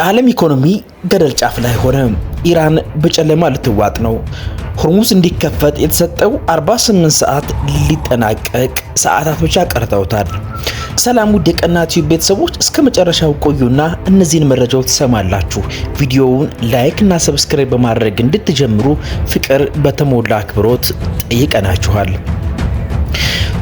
የዓለም ኢኮኖሚ ገደል ጫፍ ላይ ሆነ። ኢራን በጨለማ ልትዋጥ ነው። ሆርሙዝ እንዲከፈት የተሰጠው 48 ሰዓት ሊጠናቀቅ ሰዓታት ብቻ ቀርተውታል። ሰላም ውድ የቀና ቲዩብ ቤተሰቦች እስከ መጨረሻው ቆዩና እነዚህን መረጃዎች ትሰማላችሁ። ቪዲዮውን ላይክ እና ሰብስክራይብ በማድረግ እንድትጀምሩ ፍቅር በተሞላ አክብሮት ጠይቀናችኋል።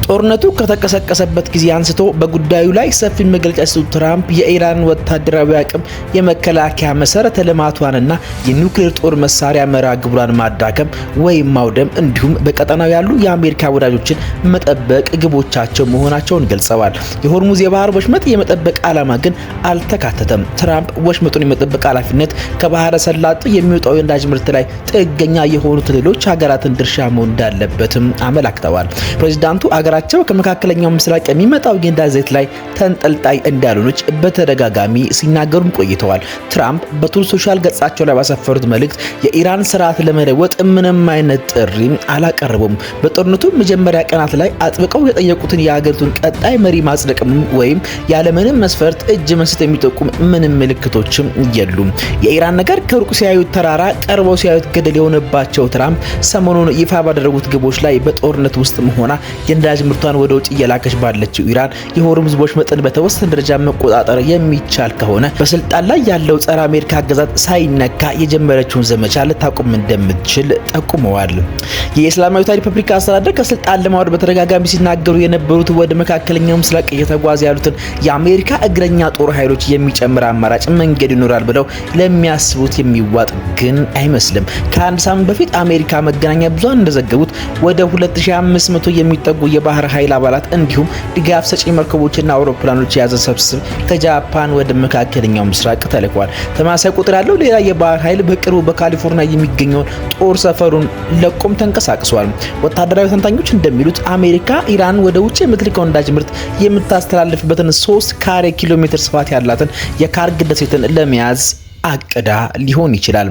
ጦርነቱ ከተቀሰቀሰበት ጊዜ አንስቶ በጉዳዩ ላይ ሰፊ መግለጫ የሰጡት ትራምፕ የኢራን ወታደራዊ አቅም የመከላከያ መሰረተ ልማቷንና የኒውክሌር ጦር መሳሪያ መርሃ ግብሯን ማዳከም ወይም ማውደም እንዲሁም በቀጠናው ያሉ የአሜሪካ ወዳጆችን መጠበቅ ግቦቻቸው መሆናቸውን ገልጸዋል። የሆርሙዝ የባህር ወሽመጥ የመጠበቅ ዓላማ ግን አልተካተተም። ትራምፕ ወሽመጡን የመጠበቅ ኃላፊነት ከባህረ ሰላጤው የሚወጣው የነዳጅ ምርት ላይ ጥገኛ የሆኑት ሌሎች ሀገራትን ድርሻ መሆን እንዳለበትም አመላክተዋል። ፕሬዚዳንቱ ሀገራቸው ከመካከለኛው ምስራቅ የሚመጣው የነዳጅ ዘይት ላይ ተንጠልጣይ እንዳልሆነች በተደጋጋሚ ሲናገሩም ቆይተዋል። ትራምፕ በትሩዝ ሶሻል ገጻቸው ላይ ባሰፈሩት መልእክት የኢራን ስርዓት ለመለወጥ ምንም አይነት ጥሪ አላቀረቡም። በጦርነቱ መጀመሪያ ቀናት ላይ አጥብቀው የጠየቁትን የሀገሪቱን ቀጣይ መሪ ማጽደቅም ወይም ያለምንም መስፈርት እጅ መስጠት የሚጠቁም ምንም ምልክቶችም የሉም። የኢራን ነገር ከሩቅ ሲያዩት ተራራ ቀርበው ሲያዩት ገደል የሆነባቸው ትራምፕ ሰሞኑን ይፋ ባደረጉት ግቦች ላይ በጦርነት ውስጥ ሆና የነዳጅ ምርቷን ወደ ውጭ እየላከች ባለችው ኢራን የሆርሙዝ ወሽመጥን በተወሰነ ደረጃ መቆጣጠር የሚቻል ከሆነ በስልጣን ላይ ያለው ጸረ አሜሪካ አገዛዝ ሳይነካ የጀመረችውን ዘመቻ ልታቆም እንደምትችል ጠቁመዋል። የእስላማዊት ሪፐብሊክ አስተዳደር ከስልጣን ለማውረድ በተደጋጋሚ ሲናገሩ የነበሩት ወደ መካከለኛው ምስራቅ እየተጓዙ ያሉትን የአሜሪካ እግረኛ ጦር ኃይሎች የሚጨምር አማራጭ መንገድ ይኖራል ብለው ለሚያስቡት የሚዋጥ ግን አይመስልም። ከአንድ ሳምንት በፊት አሜሪካ መገናኛ ብዙሃን እንደዘገቡት ወደ 2500 የሚጠጉ የባህር ኃይል አባላት እንዲሁም ድጋፍ ሰጪ መርከቦችና አውሮፕላኖች የያዘ ስብስብ ከጃፓን ወደ መካከለኛው ምስራቅ ተልኳል። ተመሳሳይ ቁጥር ያለው ሌላ የባህር ኃይል በቅርቡ በካሊፎርኒያ የሚገኘውን ጦር ሰፈሩን ለቆም ተንቀሳቅሷል። ወታደራዊ ተንታኞች እንደሚሉት አሜሪካ ኢራን ወደ ውጭ የምትልከው ነዳጅ ምርት የምታስተላልፍበትን 3 ካሬ ኪሎ ሜትር ስፋት ያላትን የካርጊል ደሴትን ለመያዝ አቅዳ ሊሆን ይችላል።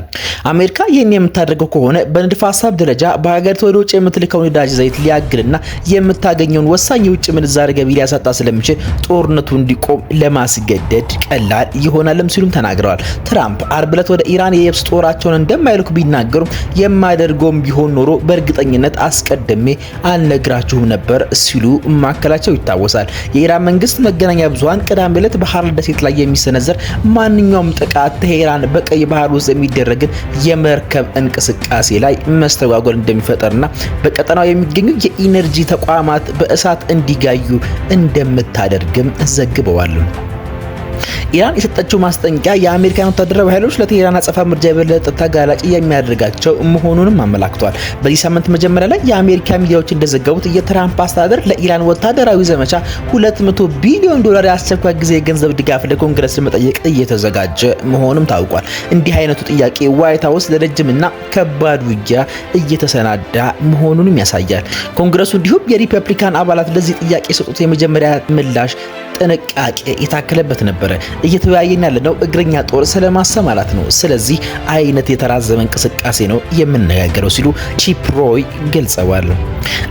አሜሪካ ይህን የምታደርገው ከሆነ በንድፈ ሀሳብ ደረጃ በሀገሪቱ ወደ ውጭ የምትልከው ነዳጅ ዘይት ሊያግልና የምታገኘውን ወሳኝ የውጭ ምንዛሪ ገቢ ሊያሳጣ ስለሚችል ጦርነቱ እንዲቆም ለማስገደድ ቀላል ይሆናልም ሲሉም ተናግረዋል። ትራምፕ አርብ ዕለት ወደ ኢራን የየብስ ጦራቸውን እንደማይልኩ ቢናገሩም የማያደርገውም ቢሆን ኖሮ በእርግጠኝነት አስቀድሜ አልነግራችሁም ነበር ሲሉ ማከላቸው ይታወሳል። የኢራን መንግስት መገናኛ ብዙሃን ቅዳሜ ዕለት በሐር ደሴት ላይ የሚሰነዘር ማንኛውም ጥቃት ኢራን በቀይ ባህር ውስጥ የሚደረግን የመርከብ እንቅስቃሴ ላይ መስተጓጎል እንደሚፈጠርና በቀጠናው የሚገኙ የኢነርጂ ተቋማት በእሳት እንዲጋዩ እንደምታደርግም ዘግበዋል። ኢራን የሰጠችው ማስጠንቀቂያ የአሜሪካን ወታደራዊ ኃይሎች ለቴህራን አጸፋ ምርጫ የበለጠ ተጋላጭ የሚያደርጋቸው መሆኑንም አመላክቷል። በዚህ ሳምንት መጀመሪያ ላይ የአሜሪካ ሚዲያዎች እንደዘገቡት የትራምፕ አስተዳደር ለኢራን ወታደራዊ ዘመቻ $200 ቢሊዮን የአስቸኳይ ጊዜ የገንዘብ ድጋፍ ለኮንግረስ ለመጠየቅ እየተዘጋጀ መሆኑም ታውቋል። እንዲህ አይነቱ ጥያቄ ዋይት ሀውስ ለረጅምና ከባድ ውጊያ እየተሰናዳ መሆኑንም ያሳያል። ኮንግረሱ እንዲሁም የሪፐብሊካን አባላት ለዚህ ጥያቄ የሰጡት የመጀመሪያ ምላሽ ጥንቃቄ የታከለበት ነበረ። እየተወያየን ያለነው እግረኛ ጦር ስለማሰማራት ነው። ስለዚህ አይነት የተራዘመ እንቅስቃሴ ነው የምንነጋገረው ሲሉ ቺፕ ሮይ ገልጸዋል።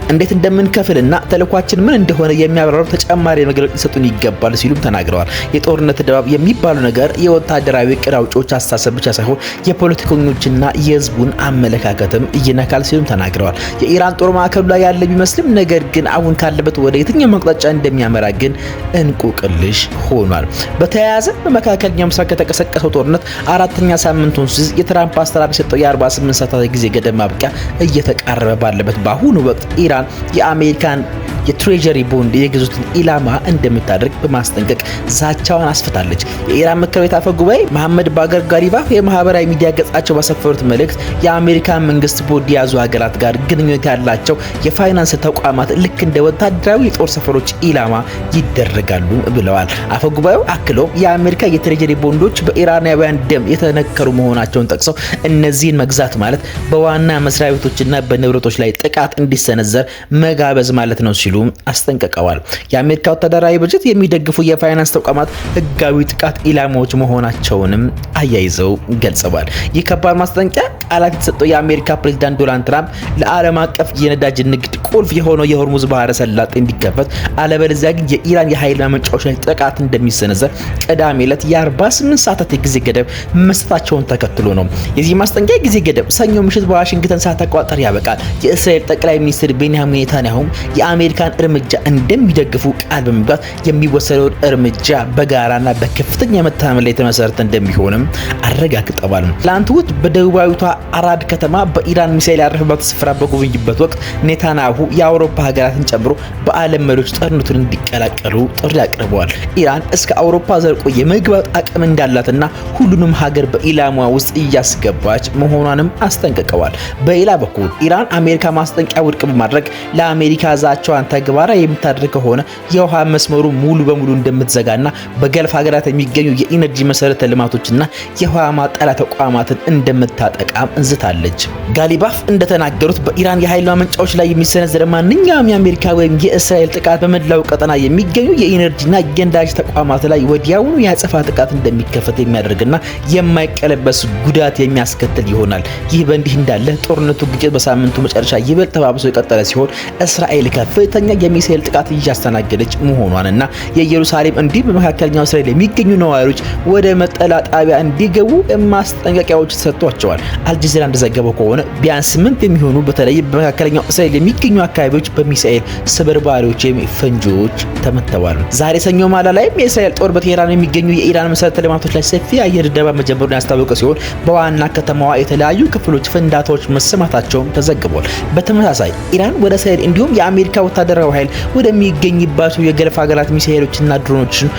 እንዴት እንደምንከፍልና ተልኳችን ምን እንደሆነ የሚያብራሩ ተጨማሪ መግለጫ ሊሰጡን ይገባል ሲሉም ተናግረዋል። የጦርነት ድባብ የሚባለው ነገር የወታደራዊ ዕቅድ አውጪዎች አስተሳሰብ ብቻ ሳይሆን የፖለቲከኞችና የህዝቡን አመለካከትም ይነካል ሲሉም ተናግረዋል። የኢራን ጦር ማዕከሉ ላይ ያለ ቢመስልም ነገር ግን አሁን ካለበት ወደ የትኛው አቅጣጫ እንደሚያመራ ግን እንቆቅልሽ ሆኗል። በተያያዘ በመካከለኛው ምስራቅ ከተቀሰቀሰው ጦርነት አራተኛ ሳምንቱን ሲይዝ የትራምፕ አስተዳደር የሰጠው የ48 ሰዓታት ጊዜ ገደብ ማብቂያ እየተቃረበ ባለበት በአሁኑ ወቅት ኢራን የአሜሪካን የትሬጀሪ ቦንድ የግዙትን ኢላማ እንደምታደርግ በማስጠንቀቅ ዛቻዋን አስፍታለች። የኢራን ምክር ቤት አፈ ጉባኤ መሐመድ ባገር ጋሊባፍ የማህበራዊ ሚዲያ ገጻቸው ባሰፈሩት መልእክት የአሜሪካን መንግስት ቦንድ የያዙ ሀገራት ጋር ግንኙነት ያላቸው የፋይናንስ ተቋማት ልክ እንደ ወታደራዊ የጦር ሰፈሮች ኢላማ ይደረጋሉ ብለዋል። አፈ ጉባኤው አክለውም የአሜሪካ የትሬጀሪ ቦንዶች በኢራናውያን ደም የተነከሩ መሆናቸውን ጠቅሰው እነዚህን መግዛት ማለት በዋና መስሪያ ቤቶችና በንብረቶች ላይ ጥቃት እንዲሰነዘር መጋበዝ ማለት ነው ሲሉ አስጠንቅቀዋል። የአሜሪካ ወታደራዊ በጀት የሚደግፉ የፋይናንስ ተቋማት ህጋዊ ጥቃት ኢላማዎች መሆናቸውንም አያይዘው ገልጸዋል። ይህ ከባድ ማስጠንቀቂያ ቃላት የተሰጠው የአሜሪካ ፕሬዝዳንት ዶናልድ ትራምፕ ለዓለም አቀፍ የነዳጅ ንግድ ቁልፍ የሆነው የሆርሙዝ ባህረ ሰላጤ እንዲከፈት አለበለዚያ ግን የኢራን የኃይል ማመንጫዎች ላይ ጥቃት እንደሚሰነዘር ቅዳሜ ዕለት የ48 ሰዓታት የጊዜ ገደብ መስጠታቸውን ተከትሎ ነው። የዚህ ማስጠንቀቂያ ጊዜ ገደብ ሰኞ ምሽት በዋሽንግተን ሰዓት አቆጣጠር ያበቃል። የእስራኤል ጠቅላይ ሚኒስትር ቤንያሚን ኔታንያሁ የአሜሪካን እርምጃ እንደሚደግፉ ቃል በመግባት የሚወሰደውን እርምጃ በጋራና በከፍተኛ መተማመን ላይ የተመሰረተ እንደሚሆንም አረጋግጠዋል። ትላንት እሁድ በደቡባዊቷ አራድ ከተማ በኢራን ሚሳኤል ያረፈበት ስፍራ በጎበኙበት ወቅት ኔታንያሁ የአውሮፓ ሀገራትን ጨምሮ በዓለም መሪዎች ጦርነቱን እንዲቀላቀሉ ጥሪ አቅርበዋል። ኢራን እስከ አውሮፓ ዘልቆ የመግባት አቅም እንዳላትና ሁሉንም ሀገር በኢላማ ውስጥ እያስገባች መሆኗንም አስጠንቅቀዋል። በሌላ በኩል ኢራን አሜሪካ ማስጠንቀቂያ ውድቅ በማድረግ ለአሜሪካ ዛቻዋን ተግባራዊ የምታደርግ ከሆነ የውሃ መስመሩ ሙሉ በሙሉ እንደምትዘጋና በገልፍ ሀገራት የሚገኙ የኢነርጂ መሰረተ ልማቶችና የውሃ ማጣሪያ ተቋማትን እንደምታጠቃም እንዝታለች። ጋሊባፍ እንደተናገሩት በኢራን የኃይል ማመንጫዎች ላይ የሚሰነዘር ማንኛውም የአሜሪካ ወይም የእስራኤል ጥቃት በመላው ቀጠና የሚገኙ የኢነርጂና የነዳጅ ተቋማት ላይ ወዲያውኑ የአጸፋ ጥቃት እንደሚከፈት የሚያደርግና የማይቀለበስ ጉዳት የሚያስከትል ይሆናል። ይህ በእንዲህ እንዳለ ጦርነቱ ግጭት በሳምንቱ መጨረሻ ይበልጥ ተባብሶ የቀጠለ ሲሆን እስራኤል ከፍተኛ የሚሳኤል ጥቃት እያስተናገደች መሆኗንና የኢየሩሳሌም እንዲሁም በመካከለኛው እስራኤል የሚገኙ ነዋሪዎች ወደ መጠለያ ጣቢያ እንዲገቡ ማስጠንቀቂያዎች ተሰጥቷቸዋል። አልጀዚራ እንደዘገበው ከሆነ ቢያንስ 8 የሚሆኑ በተለይ በመካከለኛው እስራኤል የሚገኙ አካባቢዎች በሚሳኤል ስብርባሪዎች ፈንጂዎች ተመተዋል። ዛሬ ሰኞ ማላ ላይም የእስራኤል ጦር በቴህራን የሚገኙ የኢራን መሰረተ ልማቶች ላይ ሰፊ አየር ድብደባ መጀመሩን ያስታወቀ ሲሆን በዋና ከተማዋ የተለያዩ ክፍሎች ፍንዳታዎች መሰማታቸውም ተዘግቧል። በተመሳሳይ ኢራን ወደ እስራኤል እንዲሁም የአሜሪካ ወታደራዊ ኃይል ወደሚገኝባቸው የገልፍ ሀገራት ሚሳኤሎችና ድሮኖችን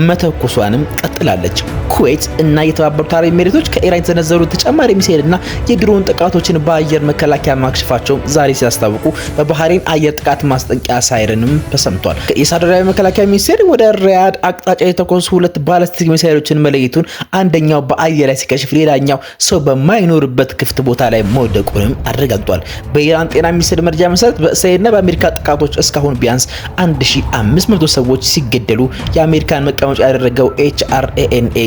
መተኮሷንም ቀጥላለች። ኩዌት እና የተባበሩት አረብ ኤሚሬቶች ከኢራን የተሰነዘሩ ተጨማሪ ሚሳኤልና የድሮን ጥቃቶችን በአየር መከላከያ ማክሸፋቸው ዛሬ ሲያስታውቁ በባህሬን አየር ጥቃት ማስጠንቀቂያ ሳይረንም ተሰምቷል። የሳውዲ አረቢያ መከላከያ ሚኒስቴር ወደ ሪያድ አቅጣጫ የተኮሱ 2 ባላስቲክ ሚሳኤሎችን መለየቱን፣ አንደኛው በአየር ላይ ሲከሽፍ ሌላኛው ሰው በማይኖርበት ክፍት ቦታ ላይ መውደቁንም አረጋግጧል። በኢራን ጤና ሚኒስቴር መረጃ መሰረት በእስራኤልና በአሜሪካ ጥቃቶች እስካሁን ቢያንስ 1500 ሰዎች ሲገደሉ የአሜሪካን መቀመጫ ያደረገው HRANA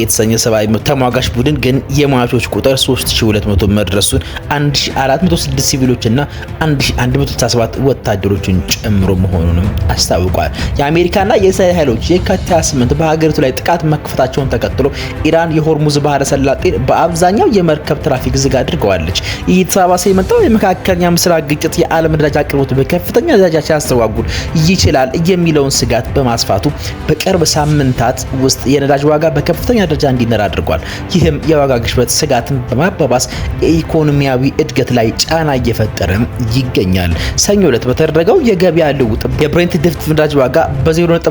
የተሰኘ ሰብአዊ መብት ተሟጋች ቡድን ግን የሟቾች ቁጥር 3200 መድረሱን 1406 ሲቪሎችና 1167 ወታደሮችን ጨምሮ መሆኑንም አስታውቋል። የአሜሪካና የእስራኤል ኃይሎች የካቲት 28 በሀገሪቱ ላይ ጥቃት መክፈታቸውን ተከትሎ ኢራን የሆርሙዝ ባህረ ሰላጤን በአብዛኛው የመርከብ ትራፊክ ዝግ አድርገዋለች። ይህ የተባባሰ የመጣው የመካከለኛ ምስራቅ ግጭት የዓለም ነዳጅ አቅርቦት በከፍተኛ ደረጃ ሲያስተጓጉል ይችላል የሚለውን ስጋት በማስፋቱ በቅርብ ሳምንታት ውስጥ የነዳጅ ዋጋ በከፍተኛ ደረጃ እንዲነር አድርጓል። ይህም የዋጋ ግሽበት ስጋትን በማባባስ የኢኮኖሚያዊ እድገት ላይ ጫና እየፈጠረ ይገኛል። ሰኞ ዕለት በተደረገው የገበያ ልውውጥ የብሬንት ድፍድፍ ነዳጅ ዋጋ በ0.44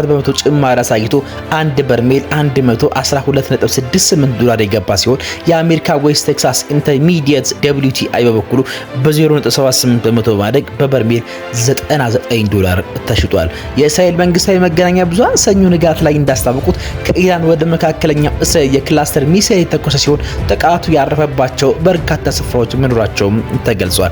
በመቶ ጭማሪ አሳይቶ አንድ በርሜል 112.68 ዶላር የገባ ሲሆን የአሜሪካ ዌስት ቴክሳስ ኢንተርሚዲየት WTI በበኩሉ በ0.78 በመቶ በማደግ በበርሜል 99 ዶላር ተሽጧል። የእስራኤል መንግስታዊ መገናኛ ብዙሃን ሰኞ ንጋት ላይ እንዳስታወቁት ከኢራን ወደ መካከለኛው እስራኤል የክላስተር ሚሳኤል የተኮሰ ሲሆን ጥቃቱ ያረፈባቸው በርካታ ስፍራዎች መኖራቸውም ተገልጿል።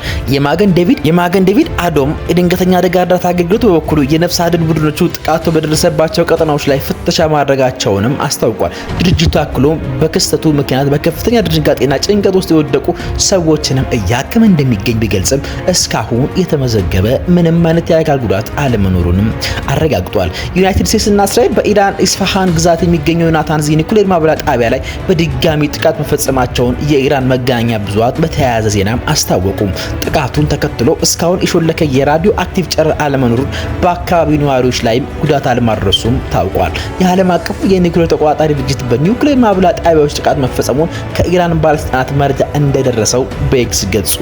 የማገን ዴቪድ አዶም የድንገተኛ አደጋ እርዳታ አገልግሎት በበኩሉ የነፍስ አድን ቡድኖቹ ጥቃቱ በደረሰባቸው ቀጠናዎች ላይ ፍተሻ ማድረጋቸውንም አስታውቋል። ድርጅቱ አክሎም በክስተቱ ምክንያት በከፍተኛ ድንጋጤና ጭንቀት ውስጥ የወደቁ ሰዎችንም እያከመ እንደሚገኝ ቢገልጽም እስካሁን የተመዘገበ ምንም አይነት የአካል ጉዳት አለመኖሩንም አረጋግጧል። ዩናይትድ ስቴትስ እና እስራኤል በኢራን ኢስፋሃን ግዛት የሚገኘው ናታንዝ ኒኩሌር ማብላያ ጣቢያ ላይ በድጋሚ ጥቃት መፈጸማቸውን የኢራን መገናኛ ብዙሃን በተያያዘ ዜናም አስታወቁ። ጥቃቱን ተከትሎ እስካሁን የሾለከ የራዲዮ አክቲቭ ጨረር አለመኖሩን በአካባቢው ነዋሪዎች ላይም ጉዳት አለማድረሱም ታውቋል። የዓለም አቀፉ የኒኩሌር ተቆጣጣሪ ድርጅት በኒኩሌር ማብላያ ጣቢያዎች ጥቃት መፈጸሙን ከኢራን ባለስልጣናት መረጃ እንደደረሰው በኤክስ ገጹ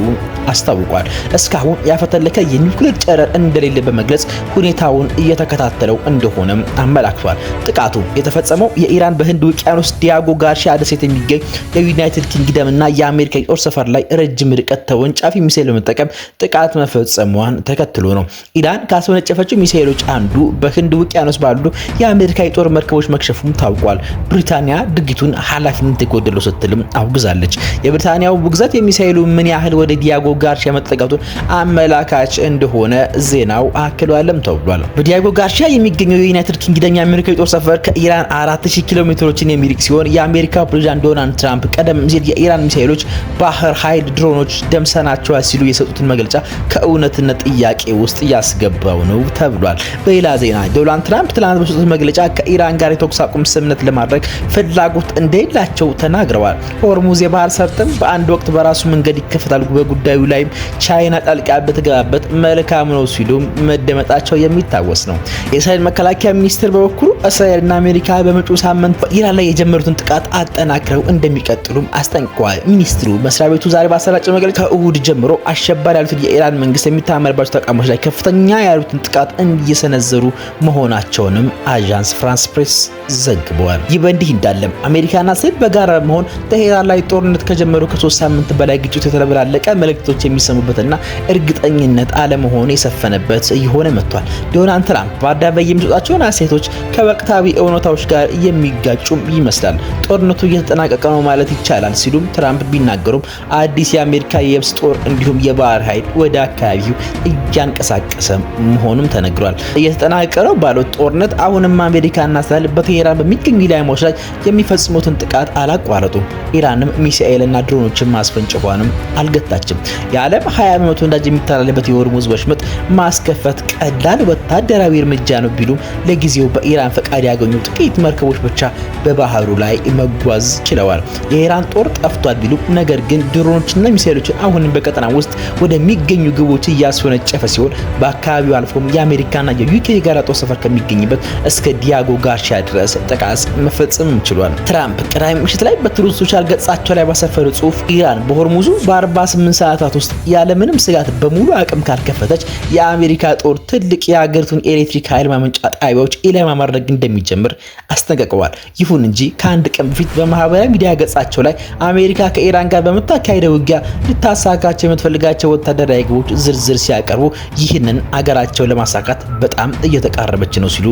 አስታውቋል። እስካሁን ያፈተለከ የኒኩሌር ጨረር እንደሌለ በመግለጽ ሁኔታውን እየተከታተለው እንደሆነም አመላክቷል። ጥቃቱ የተፈጸመው የኢራን በህንድ ውቅያኖስ ዲያጎ ጋርሺያ ደሴት የሚገኝ የዩናይትድ ኪንግደም እና የአሜሪካ የጦር ሰፈር ላይ ረጅም ርቀት ተወንጫፊ ሚሳኤል በመጠቀም ጥቃት መፈጸሟን ተከትሎ ነው። ኢራን ካስወነጨፈችው ሚሳኤሎች አንዱ በህንድ ውቅያኖስ ባሉ የአሜሪካ የጦር መርከቦች መክሸፉም ታውቋል። ብሪታንያ ድርጊቱን ኃላፊነት የጎደለው ስትልም አውግዛለች። የብሪታንያው ውግዘት የሚሳኤሉ ምን ያህል ወደ ዲያጎ ጋርሺያ መጠጋቱን አመላካች እንደሆነ ዜና ዜናው አክሏልም ተብሏል። በዲያጎ ጋርሺያ የሚገኘው የዩናይትድ ኪንግደም የአሜሪካ የጦር ሰፈር ከኢራን 4000 ኪሎ ሜትሮችን የሚርቅ ሲሆን የአሜሪካ ፕሬዝዳንት ዶናልድ ትራምፕ ቀደም ሲል የኢራን ሚሳኤሎች፣ ባህር ኃይል ድሮኖች ደምሰናቸዋል ሲሉ የሰጡትን መግለጫ ከእውነትነት ጥያቄ ውስጥ ያስገባው ነው ተብሏል። በሌላ ዜና ዶናልድ ትራምፕ ትላንት በሰጡት መግለጫ ከኢራን ጋር የተኩስ አቁም ስምምነት ለማድረግ ፍላጎት እንደሌላቸው ተናግረዋል። ሆርሙዝ የባህር ሰርጥም በአንድ ወቅት በራሱ መንገድ ይከፈታል፣ በጉዳዩ ላይም ቻይና ጣልቃ ብትገባበት መልካም ነው ሲሉ መደመጣቸው የሚታወስ ነው። የእስራኤል መከላከያ ሚኒስትር በበኩሉ እስራኤልና አሜሪካ በመጪው ሳምንት በኢራን ላይ የጀመሩትን ጥቃት አጠናክረው እንደሚቀጥሉም አስጠንቅቀዋል። ሚኒስትሩ መስሪያ ቤቱ ዛሬ ባሰራጨው መግለጫ ከእሁድ ጀምሮ አሸባሪ ያሉትን የኢራን መንግስት የሚታመንባቸው ተቋሞች ላይ ከፍተኛ ያሉትን ጥቃት እየሰነዘሩ መሆናቸውንም አዣንስ ፍራንስ ፕሬስ ዘግበዋል። ይህ በእንዲህ እንዳለም አሜሪካና እስራኤል በጋራ በመሆን ቴሄራን ላይ ጦርነት ከጀመሩ ከ3 ሳምንት በላይ ግጭቱ የተበላለቀ መልእክቶች የሚሰሙበትና እርግጠኝነት አለመሆን የሰፈነበት እየሆነ መጥቷል። ዶናልድ ትራምፕ በአደባባይ የሚሰጧቸውን አስተያየቶች ከወቅታዊ እውነታዎች ጋር የሚጋጩም ይመስላል። ጦርነቱ እየተጠናቀቀ ነው ማለት ይቻላል ሲሉም ትራምፕ ቢናገሩም አዲስ የአሜሪካ የየብስ ጦር እንዲሁም የባህር ኃይል ወደ አካባቢው እያንቀሳቀሰ መሆኑም ተነግሯል። እየተጠናቀቀ ነው ባለው ጦርነት አሁንም አሜሪካና እስራኤል በቴሄራን በሚገኙ ኢላማዎች ላይ የሚፈጽሙትን ጥቃት አላቋረጡም። ኢራንም ሚሳኤልና ድሮኖችን ማስፈንጨቷንም አልገታችም። የዓለም 20% ነዳጅ የሚተላለፍበት የሆርሙዝ ወሽመጥ ማስከፈት ቀላል ወታደራዊ እርምጃ ነው ቢሉም ለጊዜው በኢራን ፈቃድ ያገኙ ጥቂት መርከቦች ብቻ በባህሩ ላይ መጓዝ ችለዋል። የኢራን ጦር ጠፍቷል ቢሉም ነገር ግን ድሮኖችና ሚሳኤሎችን አሁንም በቀጠና ውስጥ ወደሚገኙ ግቦች እያስወነጨፈ ሲሆን በአካባቢው አልፎም የአሜሪካና የዩኬ የጋራ ጦር ሰፈር ከሚገኝበት እስከ ዲያጎ ጋርሺያ ድረስ ጥቃት መፈጸም ችሏል። ትራምፕ ቅዳሜ ምሽት ላይ በትሩዝ ሶሻል ገጻቸው ላይ ባሰፈሩ ጽሑፍ ኢራን በሆርሙዙ በ48 ሰዓታት ውስጥ ያለምንም ስጋት በሙሉ አቅም ካልከፈተች የአሜሪካ ጦር ትልቅ የሀገሪቱን ኤሌክትሪክ ኃይል ማመንጫ ጣቢያዎች ኢላማ ማድረግ እንደሚጀምር አስጠንቅቀዋል። ይሁን እንጂ ከአንድ ቀን በፊት በማህበራዊ ሚዲያ ገጻቸው ላይ አሜሪካ ከኢራን ጋር በምታካሄደው ውጊያ ልታሳካቸው የምትፈልጋቸው ወታደራዊ ግቦች ዝርዝር ሲያቀርቡ ይህንን አገራቸው ለማሳካት በጣም እየተቃረበች ነው ሲሉ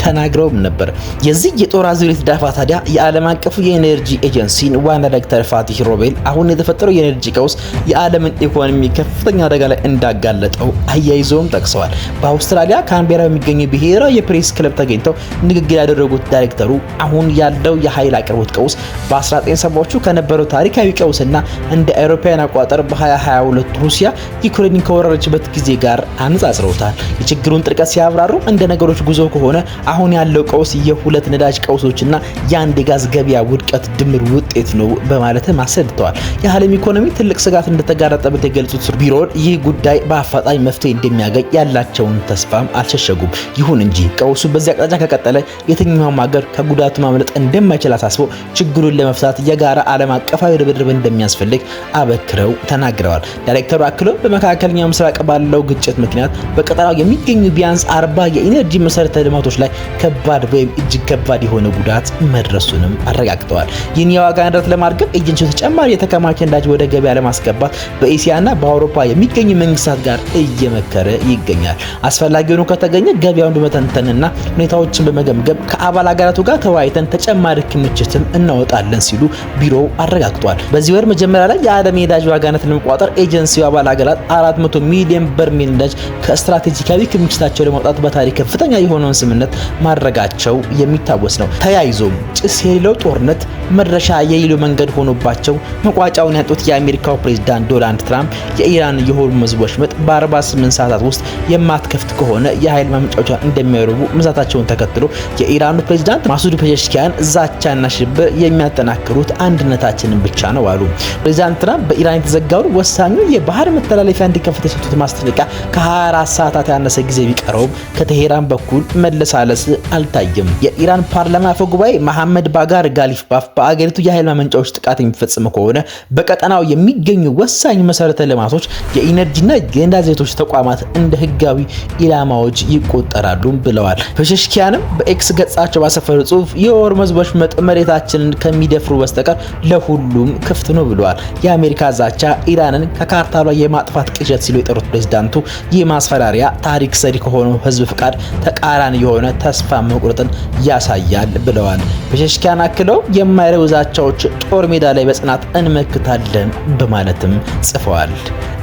ተናግረውም ነበር። የዚህ የጦር አዙሪት ዳፋ ታዲያ የዓለም አቀፉ የኤነርጂ ኤጀንሲን ዋና ዳይሬክተር ፋቲህ ሮቤል አሁን የተፈጠረው የኤነርጂ ቀውስ የዓለምን ኢኮኖሚ ከፍተኛ አደጋ ላይ እንዳጋለጠው አያይዘውም ጠቅሰዋል። በአውስትራሊያ ካንቤራ በሚገኘው ብሔራዊ የፕሬስ ክለብ ተገኝተው ንግግር ያደረጉት ዳይሬክተሩ አሁን ያለው የኃይል አቅርቦት ቀውስ በ1970ዎቹ ከነበረው ታሪካዊ ቀውስና እንደ አውሮፓውያን አቆጣጠር በ2022 ሩሲያ ዩክሬንን ከወረረችበት ጊዜ ጋር አነጻጽረውታል። የችግሩን ጥልቀት ሲያብራሩ እንደ ነገሮች ጉዞ ከሆነ አሁን ያለው ቀውስ የሁለት ነዳጅ ቀውሶችና የአንድ የጋዝ ገበያ ውድቀት ድምር ውጤት ነው በማለትም አስረድተዋል። የዓለም ኢኮኖሚ ትልቅ ስጋት እንደተጋረጠበት የገለጹት ቢሮውን ይህ ጉዳይ በአፋጣኝ መፍትሄ እንደሚያገኝ ያላቸውን ተስፋም አልሸሸጉም። ይሁን እንጂ ቀውሱ በዚህ አቅጣጫ ከቀጠለ የትኛውም ሀገር ከጉዳቱ ማምለጥ እንደማይችል አሳስበው ችግሩን ለመፍታት የጋራ ዓለም አቀፋዊ ርብርብ እንደሚያስፈልግ አበክረው ተናግረዋል። ዳይሬክተሩ አክለው በመካከለኛው ምስራቅ ባለው ግጭት ምክንያት በቀጠናው የሚገኙ ቢያንስ 40 የኢነርጂ መሰረተ ልማቶች ላይ ከባድ ወይም እጅግ ከባድ የሆነ ጉዳት መድረሱንም አረጋግጠዋል። ይህን የዋጋ ንረት ለማርገብ ኤጀንሲው ተጨማሪ የተከማቸ ነዳጅ ወደ ገበያ ለማስገባት በኤሲያና በአውሮፓ የሚገኙ መንግስታት ጋር እየመከረ ይገኛል። አስፈላጊ ሆኖ ከተገኘ ገበያውን በመተንተንና ሁኔታዎችን በመገምገም ከአባል ሀገራቱ ጋር ተወያይተን ተጨማሪ ክምችትም እናወጣለን ሲሉ ቢሮው አረጋግጧል። በዚህ ወር መጀመሪያ ላይ የዓለም የነዳጅ ዋጋ ንረትን ለመቆጣጠር ኤጀንሲው አባል ሀገራት 400 ሚሊዮን በርሜል ነዳጅ ከስትራቴጂካዊ ክምችታቸው ለማውጣት በታሪክ ከፍተኛ የሆነውን ስምምነት ማድረጋቸው የሚታወስ ነው። ተያይዞም ጭስ የሌለው ጦርነት መድረሻ የሌለው መንገድ ሆኖባቸው መቋጫውን ያጡት የአሜሪካው ፕሬዝዳንት ዶናልድ ትራምፕ የኢራን የሆርሙዝ ወሽመጥ በ48 ሰዓታት ውስጥ የማትከፍት ከሆነ የኃይል ማመንጫዎቿን እንደሚያወርቡ መዛታቸውን ተከትሎ የኢራኑ ፕሬዝዳንት ማሱድ ፔዜሽኪያን ዛቻና ሽብር የሚያጠናክሩት አንድነታችንን ብቻ ነው አሉ። ፕሬዝዳንት ትራምፕ በኢራን የተዘጋውን ወሳኙ የባህር መተላለፊያ እንዲከፈት የሰጡት ማስጠንቀቂያ ከ24 ሰዓታት ያነሰ ጊዜ ቢቀረውም ከቴሄራን በኩል መለሳለስ አልታየም። የኢራን ፓርላማ አፈ ጉባኤ መሐመድ ባጋር ጋሊባፍ በአገሪቱ የኃይል ማመንጫዎች ጥቃት የሚፈጽሙ ከሆነ በቀጠናው የሚገኙ ወሳኝ መሰረተ ልማቶች፣ የኢነርጂና የነዳጅ ዘይቶች ተቋማት እንደ ህጋዊ ኢላማዎች ይቆጠራሉ ብለዋል። ፔዜሽኪያንም በኤክስ ገጻቸው ባሰፈሩ ጽሑፍ የሆርሙዝ ወሽመጥ መሬታችንን ከሚደፍሩ በስተቀር ለሁሉም ክፍት ነው ብለዋል። የአሜሪካ ዛቻ ኢራንን ከካርታ ላይ የማጥፋት ቅዠት ሲሉ የጠሩት ፕሬዝዳንቱ ይህ ማስፈራሪያ ታሪክ ሰሪ ከሆነው ህዝብ ፍቃድ ተቃራኒ የሆነ ተስፋ መቁረጥን ያሳያል ብለዋል። ፔዜሽኪያን አክለው የማይረቡ ዛቻዎች ጦር ሜዳ ላይ በጽናት እንመክታለን በማለትም ጽፈዋል።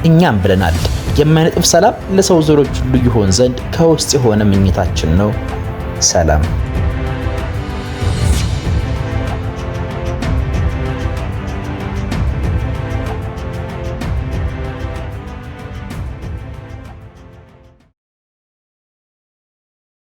እኛም ብለናል የማይነጥፍ ሰላም ለሰው ዘሮች ሁሉ ይሆን ዘንድ ከውስጥ የሆነ ምኞታችን ነው። ሰላም